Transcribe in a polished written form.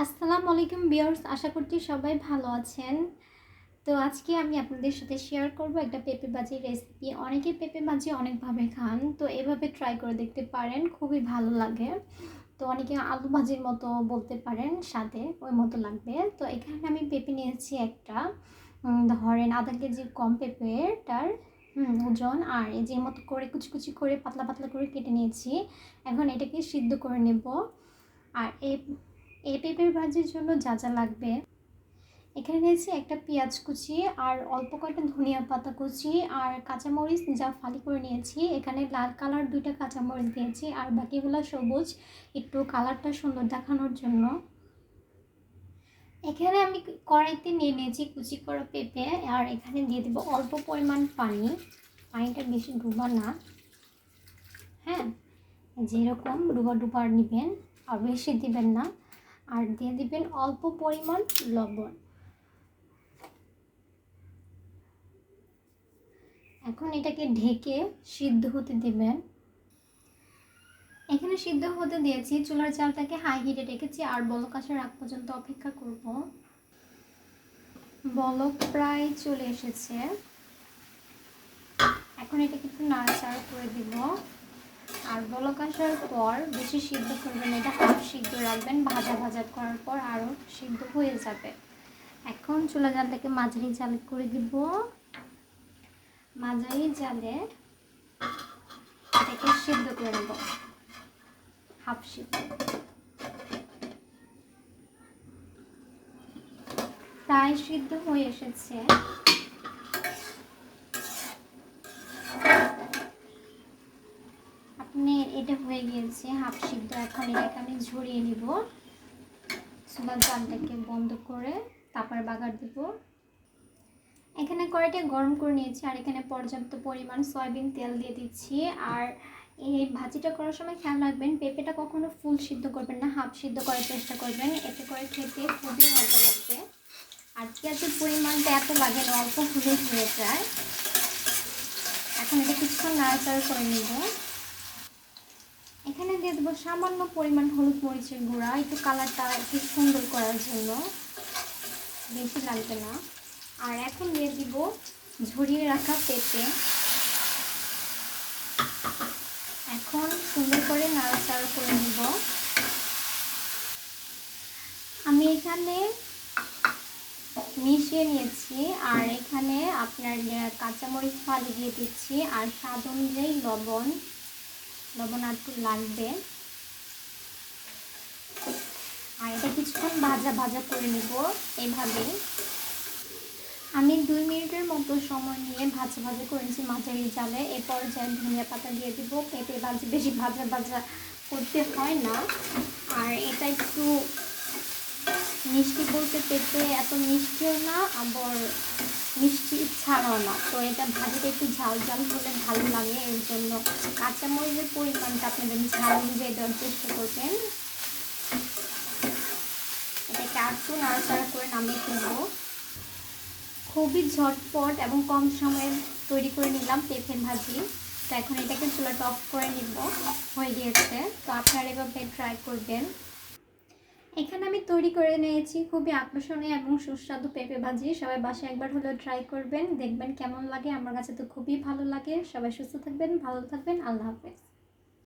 আসসালামু আলাইকুম ভিউয়ার্স, আশা করছি সবাই ভালো আছেন। তো আজকে আমি আপনাদের সাথে শেয়ার করব একটা পেঁপে ভাজির রেসিপি। অনেকে পেঁপে ভাজি অনেকভাবে খান, তো এভাবে ট্রাই করে দেখতে পারেন, খুবই ভালো লাগে। তো অনেকে আলু ভাজির মতো বলতে পারেন, স্বাদে ওই মতো লাগবে। তো এখানে আমি পেঁপে নিয়েছি একটা, ধরেন আধা কেজির কম পেঁপেটার ওজন। আর এই যে মতো করে কুচি কুচি করে পাতলা পাতলা করে কেটে নিয়েছি। এখন এটাকে সিদ্ধ করে নেব। আর এই পেঁপের ভাজির জন্য যা যা লাগবে, এখানে নিয়েছি একটা পেঁয়াজ কুচি আর অল্প কয়েকটা ধনিয়া পাতা কুচি আর কাঁচামরিচ যা ফালি করে নিয়েছি। এখানে লাল কালার 2টা কাঁচামরিচ দিয়েছি আর বাকিগুলো সবুজ, একটু কালারটা সুন্দর দেখানোর জন্য। এখানে আমি কড়াইতে নিয়ে নিয়েছি কুচি করা পেঁপে আর এখানে দিয়ে দেবো অল্প পরিমাণ পানি। পানিটা বেশি ডুবা না, হ্যাঁ, যেরকম ডুবা ডুবা নেবেন, আর বেশি দিবেন না। আর দিয়ে দিবেন অল্প পরিমাণ লবণ। এখন এটাকে ঢেকে সিদ্ধ হতে দিবেন। এখানে সিদ্ধ হতে দিয়েছি, চুলার জালটাকে হাই হিটে রেখেছি আর বলক আসার আগ পর্যন্ত অপেক্ষা করব। বলক প্রায় চলে এসেছে। এখন এটাকে একটু নাড়াচাড়া করে দিব। আর বলক আসার পর বেশি সিদ্ধ করবেন, এটা হাফ সিদ্ধ রাখবেন, ভাজা ভাজা করার পর আরও সিদ্ধ হয়ে যাবে। এখন চুলা জালটাকে মাঝারি জাল করে দিব। মাঝারি জালে এটাকে সিদ্ধ করে নেব, হাফ সিদ্ধ। প্রায় সিদ্ধ হয়ে এসেছে। আপনি এটা হয়ে গিয়েছে হাফ সিদ্ধ। এখন এটাকে আমি ঝরিয়ে নিব। চুলার জালটাকে বন্ধ করে তারপরে বাগার দিব। এখানে কড়াইটা গরম করে নিয়েছি আর এখানে পর্যাপ্ত পরিমাণ সয়াবিন তেল দিয়ে দিচ্ছি। আর এই ভাজিটা করার সময় খেয়াল রাখবেন, পেঁপেটা কখনো ফুল সিদ্ধ করবেন না, হাফ সিদ্ধ করার চেষ্টা করবেন, এতে করে খেতে খুবই মজা লাগবে। আর পেঁয়াজের পরিমাণটা এত লাগে না, অল্প হলেই হয়ে যায়। এখন এটা কিছুক্ষণ নাড়াচাড়া করে নেব। এখানে দিয়ে দেবো সামান্য পরিমাণ হলুদ মরিচের গুঁড়া, একটু কালারটা একটু সুন্দর করার জন্য, বেশি লাগবে না। আর এখন দিয়ে দিব ঝরিয়ে রাখা পেঁপে। এখন সুন্দর করে নাড়াচাড়া করে নেব। আমি এখানে মিশিয়ে নিয়েছি আর এখানে আপনার কাঁচামরিচ ফালি দিয়ে দিচ্ছি আর স্বাদ অনুযায়ী লবণ আর একটু লাগবে। আর এটা কিছুক্ষণ ভাজা ভাজা করে নেব এইভাবেই। আমি 2 মিনিটের মতো সময় নিয়ে ভাজা ভাজা করেছি মাঝারি জালে। এরপর যা ধনিয়া পাতা দিয়ে দিব। পেঁপে ভাজি বেশি ভাজা ভাজা করতে হয় না। আর এটা একটু মিষ্টি বলতে, পেঁপে এত মিষ্টিও না আবার মিষ্টি ছাড়াও না, তো এটা ভাজিটা একটু ঝাল ঝাল হলে ভালো লাগে। এর জন্য কাঁচামরিচের পরিমাণটা আপনাদের ঝাল অনুযায়ী দেওয়ার চেষ্টা করবেন। এটাকে একটু নাড়াচাড়া করে নামিয়ে ফেলবো। খুবই ঝটপট এবং কম সময়ে তৈরি করে নিলাম পেঁপে ভাজি। তো এখন এটাকে চুলাটা অফ করে নিব, হয়ে গিয়েছে। তো আপনারা এভাবে ট্রাই করবেন। এখানে আমি তৈরি করে নিয়েছি খুবই আকর্ষণীয় এবং সুস্বাদু পেঁপে ভাজি। সবাই বাসায় একবার হলেও ট্রাই করবেন, দেখবেন কেমন লাগে। আমার কাছে তো খুবই ভালো লাগে। সবাই সুস্থ থাকবেন, ভালো থাকবেন। আল্লাহ হাফেজ।